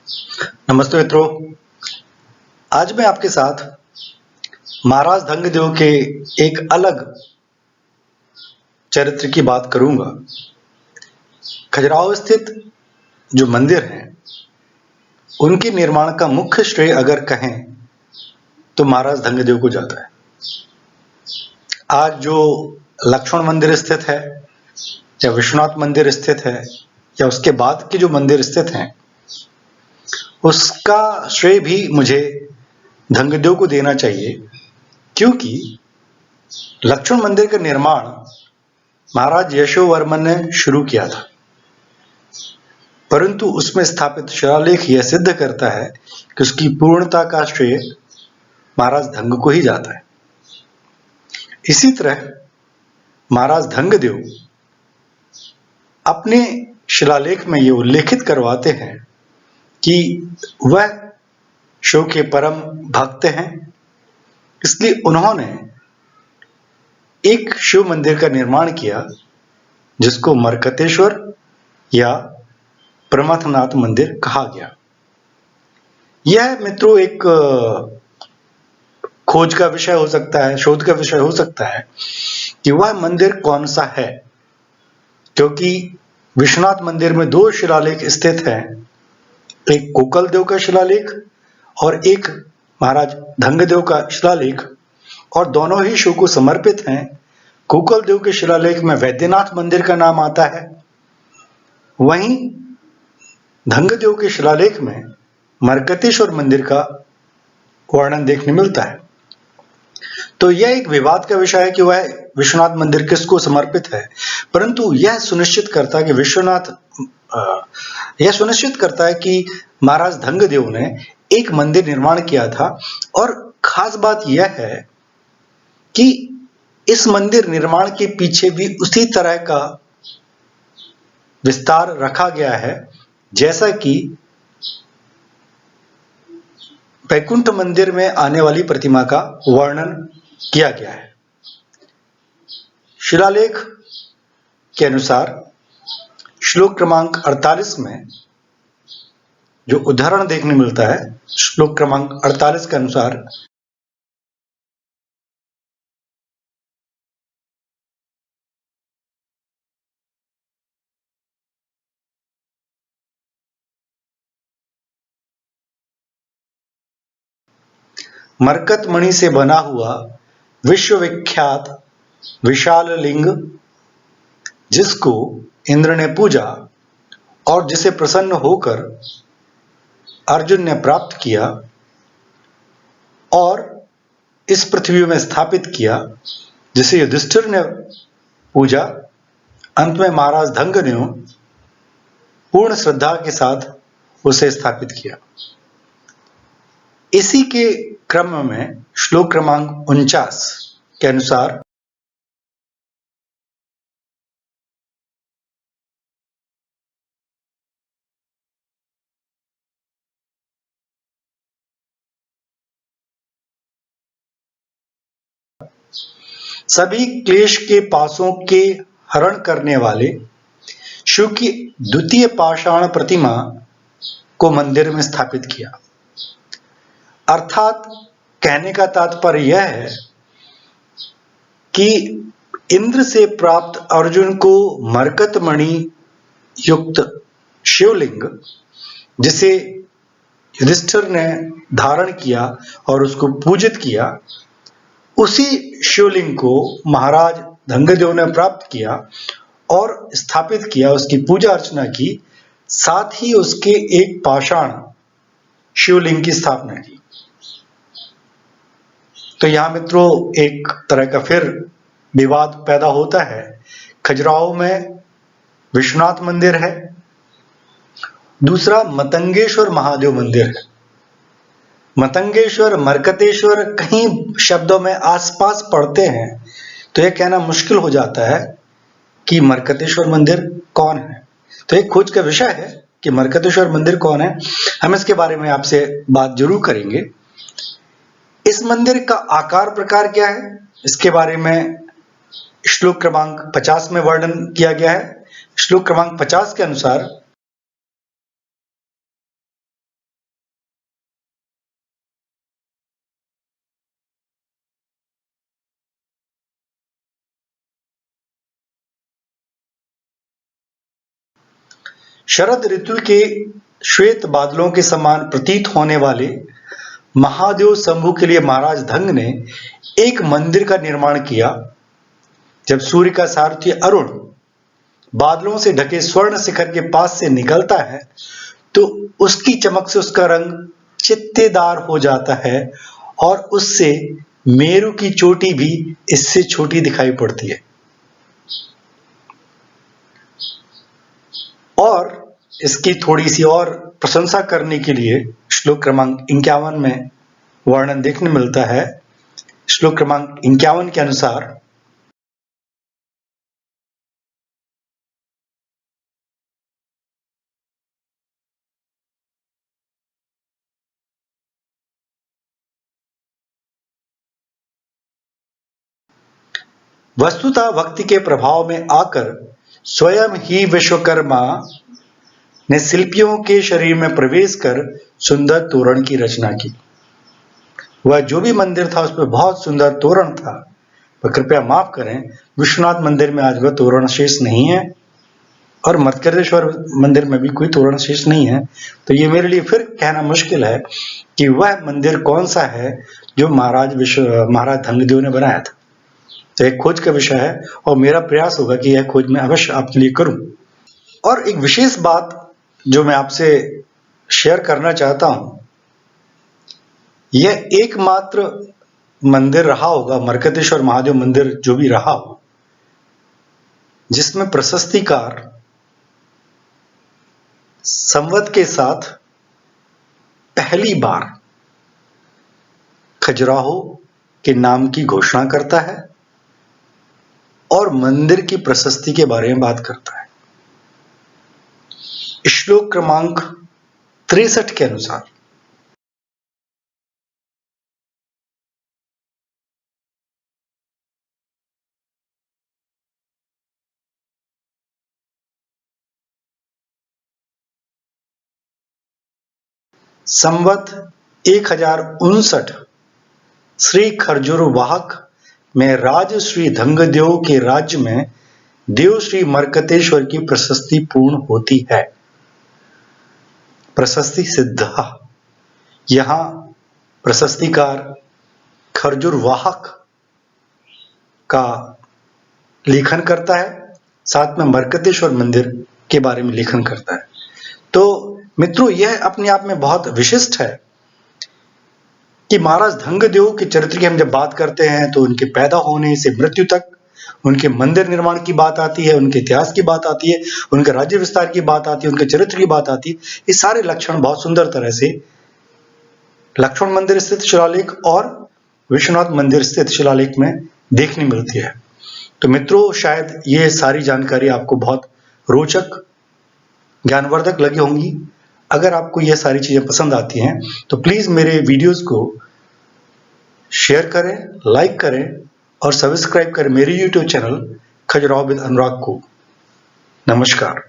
नमस्ते मित्रों। आज मैं आपके साथ महाराज धंगदेव के एक अलग चरित्र की बात करूंगा। खजुराहो स्थित जो मंदिर हैं उनके निर्माण का मुख्य श्रेय अगर कहें तो महाराज धंगदेव को जाता है। आज जो लक्ष्मण मंदिर स्थित है या विश्वनाथ मंदिर स्थित है या उसके बाद के जो मंदिर स्थित हैं उसका श्रेय भी मुझे धंगदेव को देना चाहिए, क्योंकि लक्ष्मण मंदिर का निर्माण महाराज यशोवर्मन ने शुरू किया था, परंतु उसमें स्थापित शिलालेख यह सिद्ध करता है कि उसकी पूर्णता का श्रेय महाराज धंग को ही जाता है। इसी तरह महाराज धंगदेव अपने शिलालेख में ये उल्लेखित करवाते हैं कि वह शिव के परम भक्त हैं, इसलिए उन्होंने एक शिव मंदिर का निर्माण किया जिसको मरकतेश्वर या प्रमथनाथ मंदिर कहा गया। यह मित्रों एक खोज का विषय हो सकता है, शोध का विषय हो सकता है कि वह मंदिर कौन सा है, क्योंकि विश्वनाथ मंदिर में दो शिलालेख स्थित हैं, एक कोकल देव का शिलालेख और एक महाराज धंगदेव का शिलालेख, और दोनों ही शिव को समर्पित हैं। कोकल देव के शिलालेख में वैद्यनाथ मंदिर का नाम आता है, वहीं धंगदेव के शिलालेख में मरकतेश्वर मंदिर का वर्णन देखने मिलता है। तो यह एक विवाद का विषय है कि वह विश्वनाथ मंदिर किसको समर्पित है, परंतु यह सुनिश्चित करता है कि महाराज धंगदेव ने एक मंदिर निर्माण किया था। और खास बात यह है कि इस मंदिर निर्माण के पीछे भी उसी तरह का विस्तार रखा गया है जैसा कि वैकुंठ मंदिर में आने वाली प्रतिमा का वर्णन किया गया है। शिलालेख के अनुसार श्लोक क्रमांक 48 में जो उदाहरण देखने मिलता है, श्लोक क्रमांक 48 के अनुसार मरकत मणि से बना हुआ विश्वविख्यात विशाल लिंग, जिसको इंद्र ने पूजा और जिसे प्रसन्न होकर अर्जुन ने प्राप्त किया और इस पृथ्वी में स्थापित किया, जिसे युधिष्ठिर ने पूजा, अंत में महाराज धंग ने पूर्ण श्रद्धा के साथ उसे स्थापित किया। इसी के क्रम में श्लोक क्रमांक 49 के अनुसार सभी क्लेश के पासों के हरण करने वाले शिव की द्वितीय पाषाण प्रतिमा को मंदिर में स्थापित किया। अर्थात कहने का तात्पर्य यह है कि इंद्र से प्राप्त अर्जुन को मरकत मणि युक्त शिवलिंग, जिसे युधिष्ठिर ने धारण किया और उसको पूजित किया, उसी शिवलिंग को महाराज धंगदेव ने प्राप्त किया और स्थापित किया, उसकी पूजा अर्चना की, साथ ही उसके एक पाषाण शिवलिंग की स्थापना की। तो यहां मित्रों एक तरह का फिर विवाद पैदा होता है। खजुराहो में विश्वनाथ मंदिर है, दूसरा मतंगेश्वर महादेव मंदिर है। मतंगेश्वर, मरकतेश्वर कहीं शब्दों में आसपास पढ़ते हैं तो यह कहना मुश्किल हो जाता है कि मरकतेश्वर मंदिर कौन है। तो एक खोज का विषय है कि मरकतेश्वर मंदिर कौन है। हम इसके बारे में आपसे बात जरूर करेंगे। इस मंदिर का आकार प्रकार क्या है, इसके बारे में श्लोक क्रमांक 50 में वर्णन किया गया है। श्लोक क्रमांक 50 के अनुसार शरद ऋतु के श्वेत बादलों के समान प्रतीत होने वाले महादेव शंभु के लिए महाराज धंग ने एक मंदिर का निर्माण किया। जब सूर्य का सारथी अरुण बादलों से ढके स्वर्ण शिखर के पास से निकलता है तो उसकी चमक से उसका रंग चित्तेदार हो जाता है और उससे मेरु की चोटी भी इससे छोटी दिखाई पड़ती है। और इसकी थोड़ी सी और प्रशंसा करने के लिए श्लोक क्रमांक 51 में वर्णन देखने मिलता है। श्लोक क्रमांक 51 के अनुसार वस्तुतः भक्ति के प्रभाव में आकर स्वयं ही विश्वकर्मा ने शिल्पियों के शरीर में प्रवेश कर सुंदर तोरण की रचना की। वह जो भी मंदिर था उस पर बहुत सुंदर तोरण था, पर कृपया माफ करें, विश्वनाथ मंदिर में आज वह तोरण शेष नहीं है और मत्करेश्वर मंदिर में भी कोई तोरण शेष नहीं है। तो ये मेरे लिए फिर कहना मुश्किल है कि वह मंदिर कौन सा है जो महाराज धंगदेव ने बनाया था। तो एक खोज का विषय है और मेरा प्रयास होगा कि यह खोज मैं अवश्य आपके लिए करूं। और एक विशेष बात जो मैं आपसे शेयर करना चाहता हूं, यह एकमात्र मंदिर रहा होगा, मरकतेश्वर महादेव मंदिर जो भी रहा हो, जिसमें प्रशस्तिकार संवत के साथ पहली बार खजुराहो के नाम की घोषणा करता है और मंदिर की प्रशस्ति के बारे में बात करता है। श्लोक क्रमांक 63 के अनुसार संवत 1059 श्री खरजुरवाहक में राज श्री धंगदेव के राज्य में देव श्री मरकतेश्वर की प्रशस्ति पूर्ण होती है। प्रशस्ति सिद्धा, यहां प्रशस्तिकार खरजुरवाहक का लेखन करता है, साथ में मरकतेश्वर मंदिर के बारे में लेखन करता है। तो मित्रों, यह अपने आप में बहुत विशिष्ट है कि महाराज धंगदेव के चरित्र की हम जब बात करते हैं तो उनके पैदा होने से मृत्यु तक उनके मंदिर निर्माण की बात आती है, उनके इतिहास की बात आती है, उनके राज्य विस्तार की बात आती है, उनके चरित्र की बात आती है। ये सारे लक्षण बहुत सुंदर तरह से लक्ष्मण मंदिर स्थित शिलालेख और विश्वनाथ मंदिर स्थित शिलालेख में देखने मिलती है। तो मित्रों, शायद ये सारी जानकारी आपको बहुत रोचक, ज्ञानवर्धक लगी होंगी। अगर आपको ये सारी चीजें पसंद आती हैं तो प्लीज मेरे वीडियोस को शेयर करें, लाइक करें और सब्सक्राइब करें मेरे YouTube चैनल खजुराहो विद अनुराग को। नमस्कार।